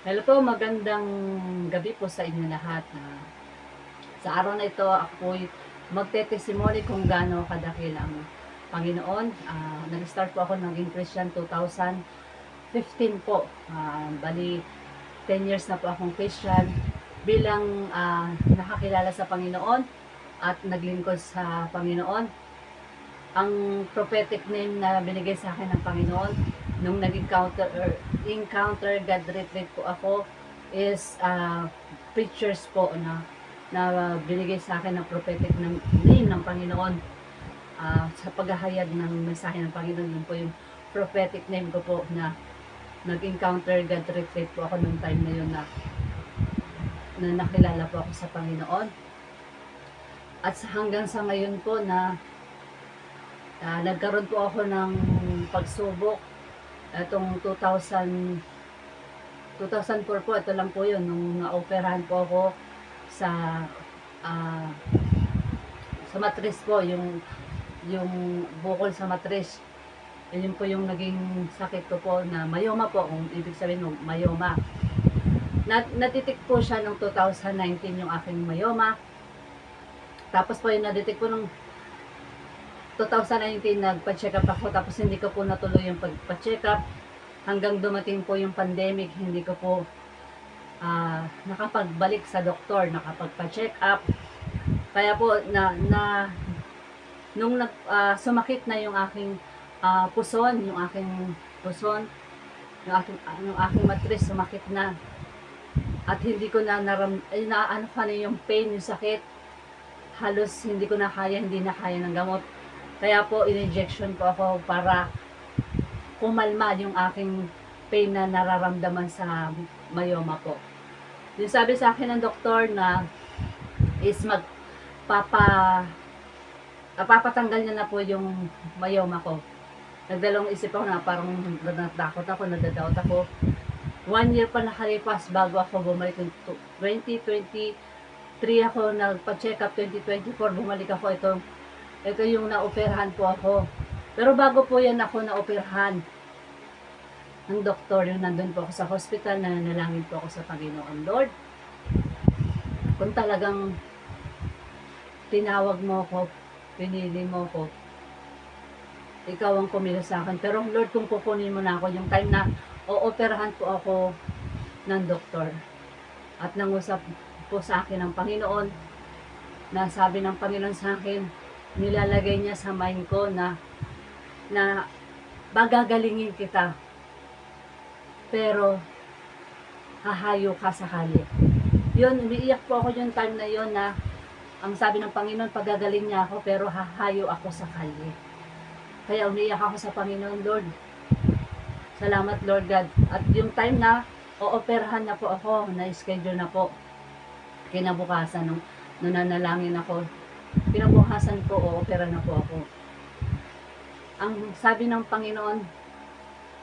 Hello po, magandang gabi po sa inyo lahat. Sa araw na ito, ako'y magte-testimony kung gaano kadakil ang Panginoon. Nag-start po ako naging Christian 2015 po. Bali, 10 years na po akong Christian bilang nakakilala sa Panginoon at naglingkod sa Panginoon. Ang prophetic name na binigay sa akin ng Panginoon nung encounter God retreat po ako is preachers po na binigay sa akin ng prophetic name ng Panginoon, sa paghahayag ng mensahe ng Panginoon. Yun po yung prophetic name ko po na nag-encounter God retreat po ako nung time na yun na nakilala po ako sa Panginoon. At hanggang sa ngayon po na nagkaroon po ako ng pagsubok itong 2004 po, ito lang po yun, nung na-operahan po ako sa matris po, yung bukol sa matris. Yun po yung naging sakit ko po na myoma po, kung ibig sabihin ng myoma. Natitik po siya noong 2019 yung aking myoma. Tapos po yung naditik po nung 2019, nagpa-check up ako, tapos hindi ko po natuloy yung pagpa-check up hanggang dumating po yung pandemic. Hindi ko po nakapagbalik sa doktor, nakapagpa-check up. Kaya po nung sumakit na yung aking puson, yung aking matris sumakit na, at hindi ko na ano pa na yung pain, yung sakit, halos hindi ko na kaya, hindi na kaya ng gamot. Kaya po, in-injection po ako para kumalma yung aking pain na nararamdaman sa myoma po. Yung sabi sa akin ng doktor na is papatanggal niya na po yung myoma ko. Nagdalawang isip ako na parang natakot ako, nadadoubt ako. 1 year pa nakalipas bago ako bumalik. 2023 ako nagpa-check up, 2024 bumalik ako. Ito yung naoperahan po ako. Pero bago po yan ako naoperahan ng doktor, yung nandun po ako sa hospital, nanalangin po ako sa Panginoon. Lord, kung talagang tinawag mo ako, pinili mo ako, ikaw ang kumilos sa akin. Pero Lord, kung kukunin mo na ako, yung time na ooperahan po ako ng doktor, at nangusap po sa akin ng Panginoon, na sabi ng Panginoon sa akin, nilalagay niya sa mind ko na magagalingin kita, pero hahayo ka sakali. Yun, umiiyak po ako yung time na yun, na ang sabi ng Panginoon, pagagaling niya ako, pero hahayo ako sakali. Kaya umiiyak ako sa Panginoon. Lord, salamat Lord God. At yung time na ooperahan na po ako, na-schedule na po, kinabukasan nung nanalangin ako, kinabukasan po, oopera na po ako. Ang sabi ng Panginoon,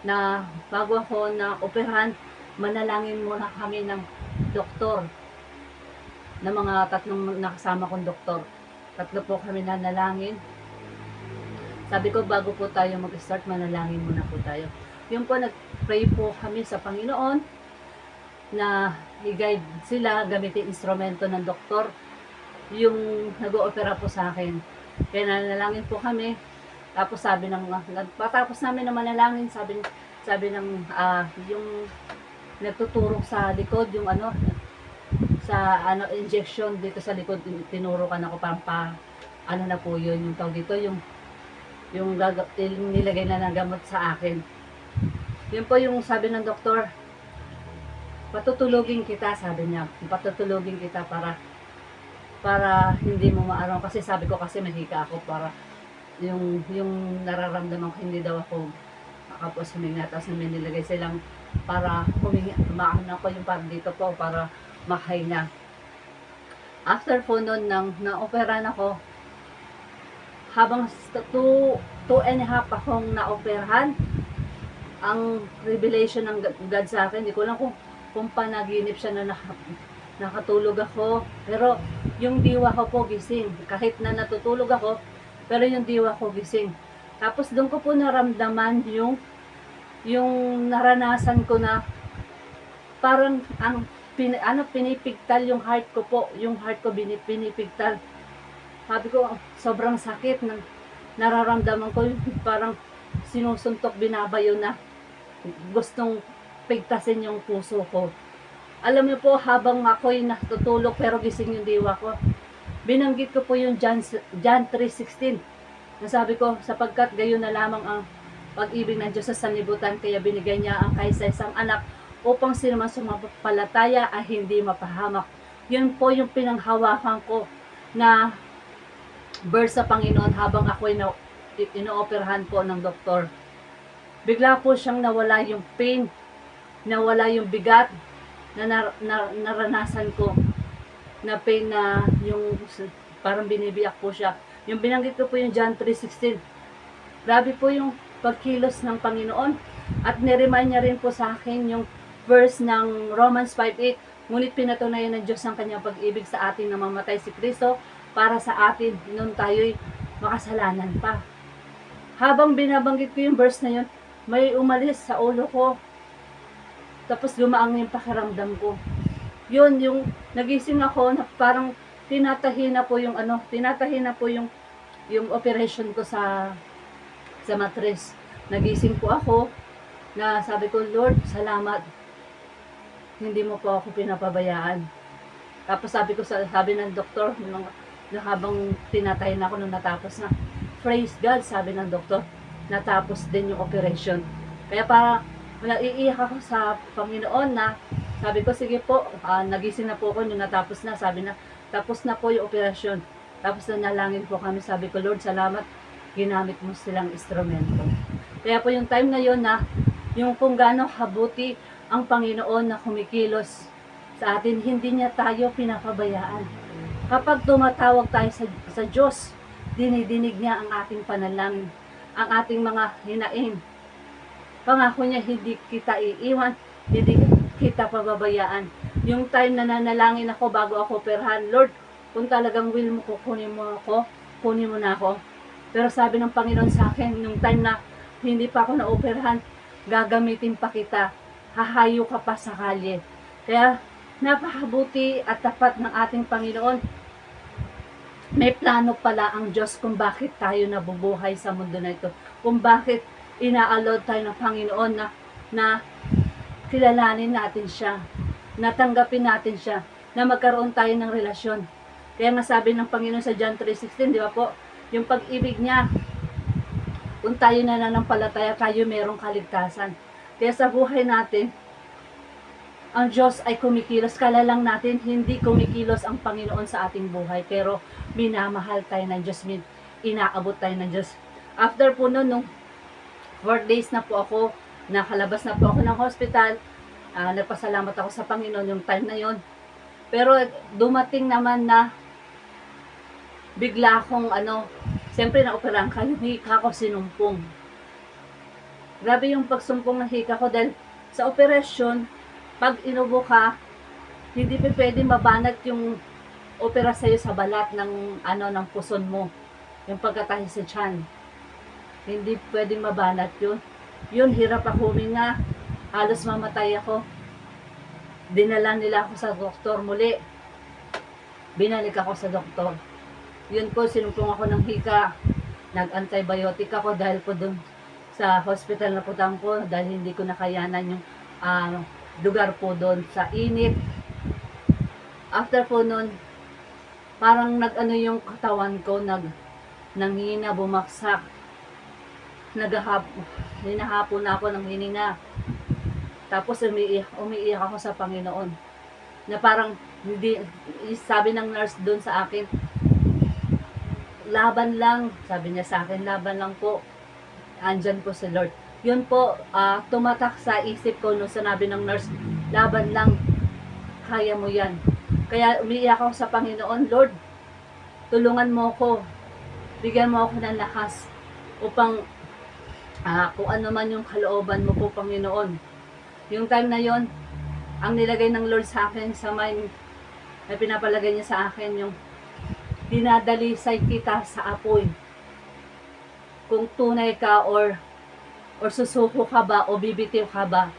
na bago ako na operahan, manalangin muna kami ng doktor, na mga tatlong nakasama kong doktor. Tatlo po kami nanalangin. Sabi ko, bago po tayo mag-start, manalangin muna po tayo. Yung po, nag-pray po kami sa Panginoon na i-guide sila, gamitin instrumento ng doktor yung nag-oopera po sa akin. Kaya nanalangin po kami. Tapos sabi patapos namin na manalangin, sabi ng yung nagtuturo sa likod, yung injection dito sa likod, tinuro ka na ako na po yun, yung tawag dito, yung nilagay na ng gamot sa akin. Yun po yung sabi ng doktor, patutulogin kita, sabi niya, patutulogin kita para hindi mo maaraw, kasi sabi ko, kasi mahika ako, para yung nararamdaman ko, hindi daw ako makapos huminga. Tapos may nilagay silang para huminga, maano ko yung parang dito po, para makahinga. After po nun, na-operahan ako, habang 2.5 akong na-operahan, ang revelation ng God sa akin, hindi ko lang kung panaginip siya na nakatulog ako, pero yung diwa ko po gising. Kahit na natutulog ako, pero yung diwa ko gising. Tapos doon ko po naramdaman yung naranasan ko na parang ang pinipigtal yung heart ko po, yung heart ko pinipigtal. Sabi ko, sobrang sakit ng nararamdaman ko, parang sinusuntok, binabayo na gustong pigtasin yung puso ko. Alam niyo po, habang ako'y natutulog pero gising yung diwa ko, binanggit ko po yung John 3:16. Nasabi ko, sapagkat gayon na lamang ang pag-ibig ng Diyos sa sanlibutan, kaya binigay niya ang kaisa-isang anak upang sino man sumampalataya ay hindi mapahamak. Yun po yung pinanghawakan ko na verse sa Panginoon habang ako'y inooperahan po ng doktor. Bigla po siyang nawala yung pain, nawala yung bigat na naranasan ko, na pain na yung parang binibiyak po siya. Yung binanggit ko po yung John 3:16. Grabe po yung pagkilos ng Panginoon. At niremind niya rin po sa akin yung verse ng Romans 5:8. Ngunit pinatunayan ng Diyos ang kanyang pag-ibig sa atin na mamatay si Kristo para sa atin nung tayo'y makasalanan pa. Habang binabanggit ko yung verse na yun, may umalis sa ulo ko. Tapos gumaang yung pakiramdam ko. Yun, yung nagising ako na parang tinatahi na po yung operation ko sa mattress. Nagising po ako na sabi ko, Lord, salamat. Hindi mo po ako pinapabayaan. Tapos sabi ng doktor, na habang tinatahi na ako nung natapos na, praise God, sabi ng doktor, natapos din yung operation. Kaya para naiiyak ako sa Panginoon na sabi ko, sige po, nagising na po ako nung natapos na, sabi na, tapos na po yung operasyon. Tapos nanalangin po kami, sabi ko, Lord, salamat, ginamit mo silang instrumento. Kaya po yung time na yon na, yung kung gaano kabuti ang Panginoon na kumikilos sa atin, hindi niya tayo pinapabayaan. Kapag tumatawag tayo sa Diyos, dinidinig niya ang ating panalangin, ang ating mga hinaing. Pangako niya, hindi kita iiwan, hindi kita pababayaan. Yung time na nanalangin ako bago ako operahan, Lord, kung talagang will mo, kunin mo na ako. Pero sabi ng Panginoon sa akin, yung time na hindi pa ako na-operahan, gagamitin pa kita, hahayo ka pa sa kalye. Kaya napakabuti at tapat ng ating Panginoon. May plano pala ang Diyos kung bakit tayo nabubuhay sa mundo na ito. Kung bakit ina-allow tayo ng Panginoon na kilalanin natin siya, natanggapin natin siya, na magkaroon tayo ng relasyon. Kaya nga sabi ng Panginoon sa John 3:16, di ba po? Yung pag-ibig niya, kung tayo nananampalataya, tayo merong kaligtasan. Kaya sa buhay natin, ang Diyos ay kumikilos. Kala lang natin, hindi kumikilos ang Panginoon sa ating buhay. Pero minamahal tayo ng Diyos, inaabot tayo ng Diyos. After po nung 4 days na po ako, nakalabas na po ako ng hospital, nagpasalamat ako sa Panginoon yung time na yon. Pero dumating naman na bigla akong siyempre na-operahan ka, yung hika ko sinumpong. Grabe yung pagsumpong ng hika ko dahil sa operasyon, pag inubo ka, hindi pa pwede mabanat yung opera sa'yo sa balat ng puson mo. Yung pagkatahi sa tiyan. Hindi pwedeng mabanat yun. Yun, hirap ako huminga. Halos mamatay ako. Dinala nila ako sa doktor muli. Binalik ako sa doktor. Yun po, sinumpong ako ng hika. Nag-antibiotic ako dahil po dun sa hospital na putang ko dahil hindi ko nakayanan yung lugar po doon sa init. After po nun, parang yung katawan ko, nanghina, bumaksak. Hinahapo na ako ng hininga. Tapos umiiyak ako sa Panginoon. Na parang, sabi ng nurse doon sa akin, laban lang, sabi niya sa akin, laban lang po. Andyan po si Lord. Yun po, tumatak sa isip ko nung sinabi ng nurse, laban lang, kaya mo yan. Kaya umiiyak ako sa Panginoon, Lord, tulungan mo ko, bigyan mo ako ng lakas, upang kung ano man yung kalooban mo po, Panginoon. Yung time na yon, ang nilagay ng Lord sa akin, sa mind, ay pinapalagay niya sa akin yung dinadalisay kita sa apoy. Kung tunay ka or susuko ka ba o bibitiw ka ba,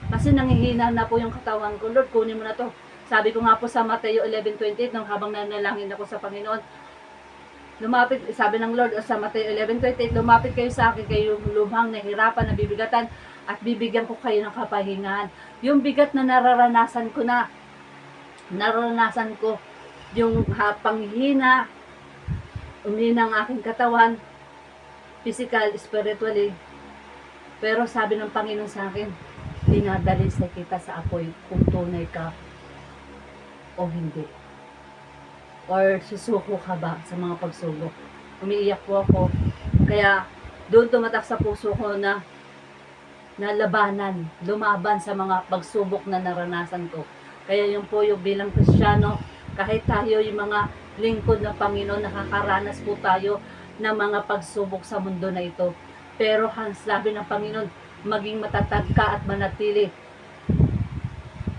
Kasi nanghihina na po yung katawan ko. Lord, kunin mo na to. Sabi ko nga po sa Mateo 11:28, nung habang nanalangin ako sa Panginoon, lumapit, sabi ng Lord sa Mateo 11:28, lumapit kayo sa akin, kayo lubhang nahirapan, nabibigatan, at bibigyan ko kayo ng kapahingahan. Yung bigat na nararanasan ko, yung panghihina, umina ang aking katawan, physical, spiritually. Pero sabi ng Panginoon sa akin, dinadalis na kita sa apoy kung tunay ka o hindi. Or susuko ka ba sa mga pagsubok. Umiiyak po ako. Kaya doon tumatak sa puso ko na labanan, lumaban sa mga pagsubok na naranasan ko. Kaya yung po yung bilang Kristiyano, kahit tayo yung mga lingkod ng Panginoon, nakakaranas po tayo ng mga pagsubok sa mundo na ito. Pero ang sabi ng Panginoon, maging matatag ka at manatili.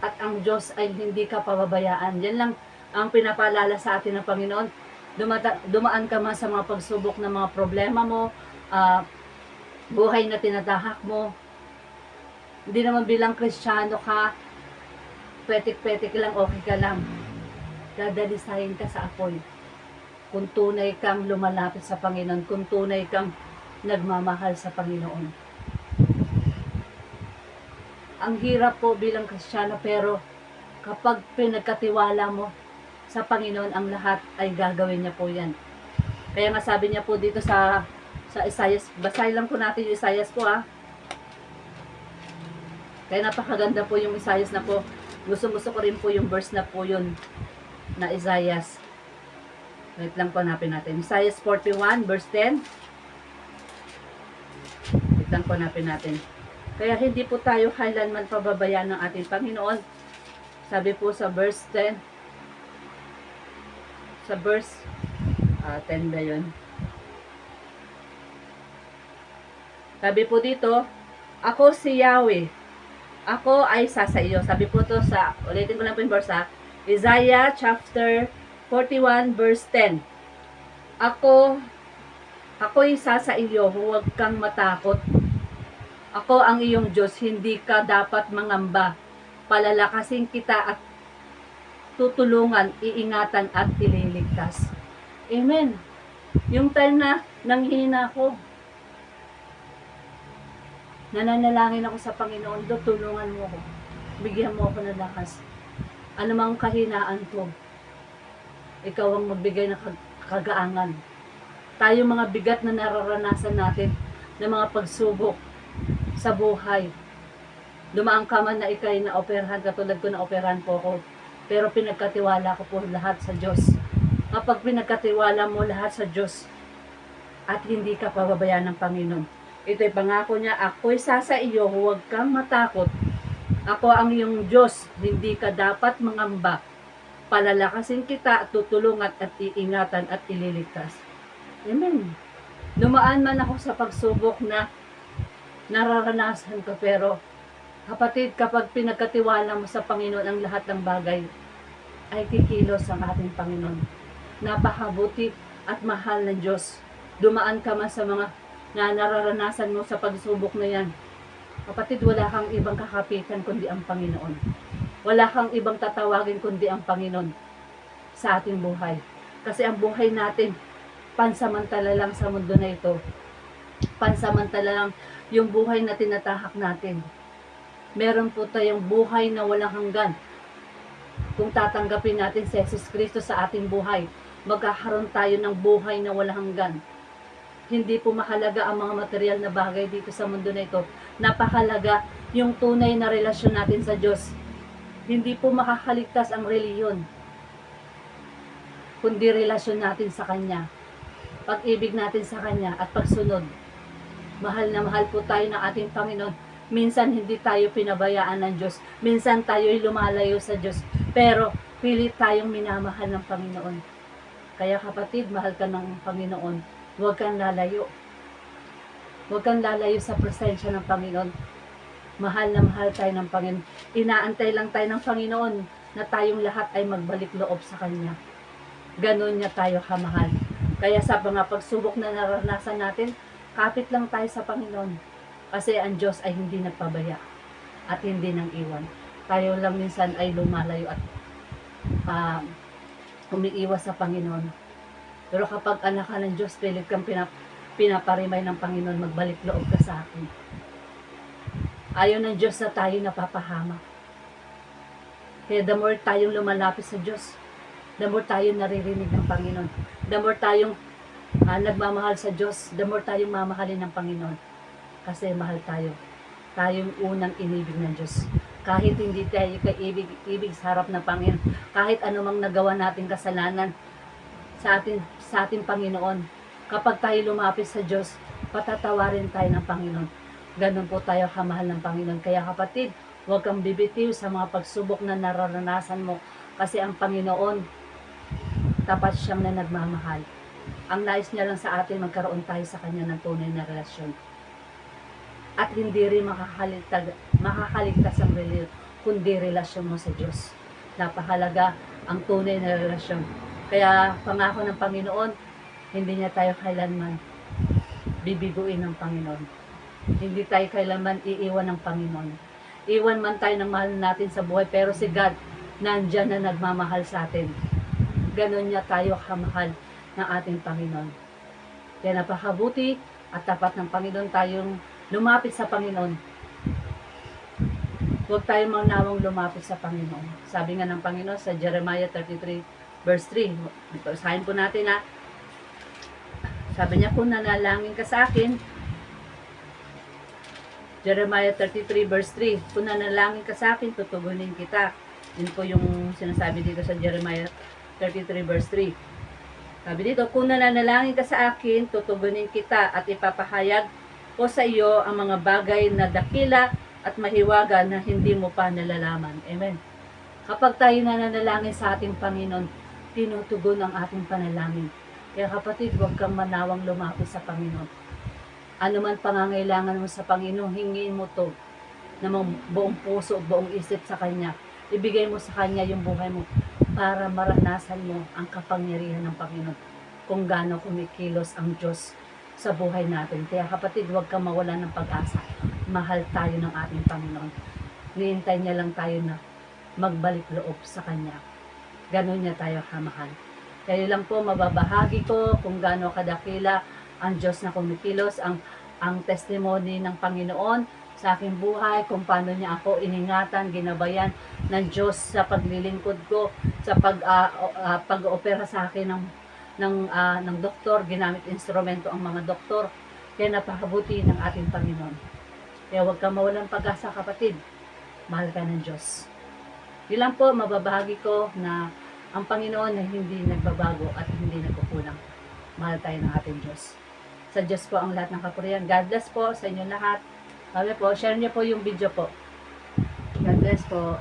At ang Diyos ay hindi ka pababayaan. Yan lang ang pinapaalala sa atin ng Panginoon. Dumaan ka man sa mga pagsubok ng mga problema mo, buhay na tinatahak mo. Hindi naman bilang Kristiyano ka, petik-petik lang, okay ka lang. Dadalisahin ka sa apoy. Kung tunay kang lumalapit sa Panginoon, kung tunay kang nagmamahal sa Panginoon. Ang hirap po bilang Kristiyano, pero kapag pinagkatiwala mo sa Panginoon, ang lahat ay gagawin niya po yan. Kaya nga sabi niya po dito sa Isaias, basahin lang po natin yung Isaias po Kaya napakaganda po yung Isaias na po. Gusto ko rin po yung verse na po yun na Isaias. Wait lang po, hanapin natin. Isaias 41 verse 10. Wait lang po, hanapin natin. Kaya hindi po tayo kailanman pababayaan ng ating Panginoon. Sabi po sa verse 10, sa verse 10 ba yun? Sabi po dito, ako si Yahweh, ako ay sasaiyo. Sabi po to sa, ulitin ko lang po yung verse Isaiah chapter 41 verse 10. Ako'y sasaiyo, huwag kang matakot. Ako ang iyong Diyos, hindi ka dapat mangamba. Palalakasin kita at tutulungan, iingatan at ililigtas. Amen. Yung time na nanghina ako, nananalangin ako sa Panginoon, tulungan mo ako. Bigyan mo ako ng lakas. Anumang kahinaan ko, ikaw ang magbigay ng kagaangan. Tayo mga bigat na nararanasan natin, ng mga pagsubok sa buhay. Dumaan ka man na ikay na operahan, katulad ko na operahan po ako. Pero pinagkatiwala ko po lahat sa Diyos. Kapag pinagkatiwala mo lahat sa Diyos, at hindi ka pababayaan ng Panginoon, ito'y pangako niya, ako'y sasa iyo, huwag kang matakot. Ako ang iyong Diyos, hindi ka dapat mangamba. Palalakasin kita, tutulungan at iingatan at ililigtas. Amen. Dumaan man ako sa pagsubok na nararanasan ko, pero kapatid, kapag pinagkatiwala mo sa Panginoon ang lahat ng bagay, ay kikilos ang ating Panginoon. Napakabuti at mahal ng Diyos. Dumaan ka man sa mga na nararanasan mo sa pagsubok na yan. Kapatid, wala kang ibang kakapitan kundi ang Panginoon. Wala kang ibang tatawagin kundi ang Panginoon sa ating buhay. Kasi ang buhay natin, pansamantala lang sa mundo na ito. Pansamantala lang yung buhay na tinatahak natin. Meron po tayong buhay na walang hanggan. Kung tatanggapin natin si Jesus Cristo sa ating buhay, magkakaroon tayo ng buhay na walang hanggan. Hindi po mahalaga ang mga material na bagay dito sa mundo na ito. Napakalaga yung tunay na relasyon natin sa Diyos. Hindi po makakaligtas ang reliyon, kundi relasyon natin sa Kanya. Pag-ibig natin sa Kanya at pagsunod. Mahal na mahal po tayo ng ating Panginoon. Minsan hindi tayo pinabayaan ng Diyos. Minsan tayo'y lumalayo sa Diyos. Pero pilit tayong minamahal ng Panginoon. Kaya kapatid, mahal ka ng Panginoon. Huwag kang lalayo. Huwag kang lalayo sa presensya ng Panginoon. Mahal na mahal tayo ng Panginoon. Inaantay lang tayo ng Panginoon na tayong lahat ay magbalik loob sa Kanya. Ganon niya tayo kamahal. Kaya sa mga pagsubok na naranasan natin, kapit lang tayo sa Panginoon. Kasi ang Diyos ay hindi nagpabaya. at hindi nang iwan. Tayo lang minsan ay lumalayo at umiiwas sa Panginoon. Pero kapag anak ka ng Diyos, pilit kang pinaparimay ng Panginoon, magbalik loob ka sa akin. Ayaw ng Diyos na tayo napapahamak. Kaya the more tayong lumalapit sa Diyos, the more tayong naririnig ng Panginoon. The more tayong nagmamahal sa Diyos, the more tayong mamahalin ng Panginoon. Kasi mahal tayo. Tayong unang inibig ng Diyos. Kahit hindi tayo kaibig sa harap ng Panginoon, kahit anumang nagawa nating kasalanan sa ating Panginoon, kapag tayo lumapit sa Diyos, patatawarin tayo ng Panginoon. Ganun po tayo kamahal ng Panginoon. Kaya kapatid, huwag kang bibitiw sa mga pagsubok na nararanasan mo. Kasi ang Panginoon, tapat siyang na nagmamahal. Ang nais niya lang sa atin, magkaroon tayo sa Kanya ng tunay na relasyon. At hindi rin makakaligtas ang kundi relasyon mo sa Diyos. Napahalaga ang tunay na relasyon. Kaya pangako ng Panginoon, hindi niya tayo kailanman bibiguin ng Panginoon. Hindi tayo kailanman iiwan ng Panginoon. Iwan man tayo ng mahal natin sa buhay, pero si God, nandyan na nagmamahal sa atin. Ganon niya tayo kamahal ng ating Panginoon. Kaya napakabuti at tapat ng Panginoon tayong lumapit sa Panginoon. Huwag tayong mangnawang lumapit sa Panginoon. Sabi nga ng Panginoon sa Jeremiah 33 verse 3. Basahin po natin ha. Sabi niya, kung nanalangin ka sa akin, Jeremiah 33 verse 3, kung nanalangin ka sa akin, tutugunin kita. Yun po yung sinasabi dito sa Jeremiah 33 verse 3. Sabi dito, kung nananalangin ka sa akin, tutugunin kita at ipapahayag ko sa iyo ang mga bagay na dakila at mahiwaga na hindi mo pa nalalaman. Amen. Kapag tayo nananalangin sa ating Panginoon, tinutugon ang ating panalangin. Kaya kapatid, huwag kang manawang lumapit sa Panginoon. Ano man pangangailangan mo sa Panginoon, hingin mo to na buong puso, buong isip sa Kanya. Ibigay mo sa Kanya yung buhay mo para maranasan mo ang kapangyarihan ng Panginoon kung gaano kumikilos ang Diyos sa buhay natin. Kaya kapatid, huwag kang mawalan ng pag-asa. Mahal tayo ng ating Panginoon. Niintay niya lang tayo na magbalik loob sa Kanya. Ganon niya tayo kamahal. Kaya lang po, mababahagi ko kung gaano kadakila ang Diyos na kumikilos, ang testimony ng Panginoon sa aking buhay, kung paano niya ako iningatan, ginabayan ng Diyos sa paglilingkod ko, sa pag-opera sa akin ng doktor, ginamit instrumento ang mga doktor. Kaya napakabuti ng ating Panginoon. Kaya huwag kang mawalan pag-asa, kapatid. Mahal ka ng Diyos. Yun lang po, mababahagi ko na ang Panginoon na hindi nagbabago at hindi nagkukulang. Mahal tayo ng ating Diyos. Sa Diyos po ang lahat ng kapurihan. God bless po sa inyo lahat. Sabi po, share niyo po yung video po. God bless po.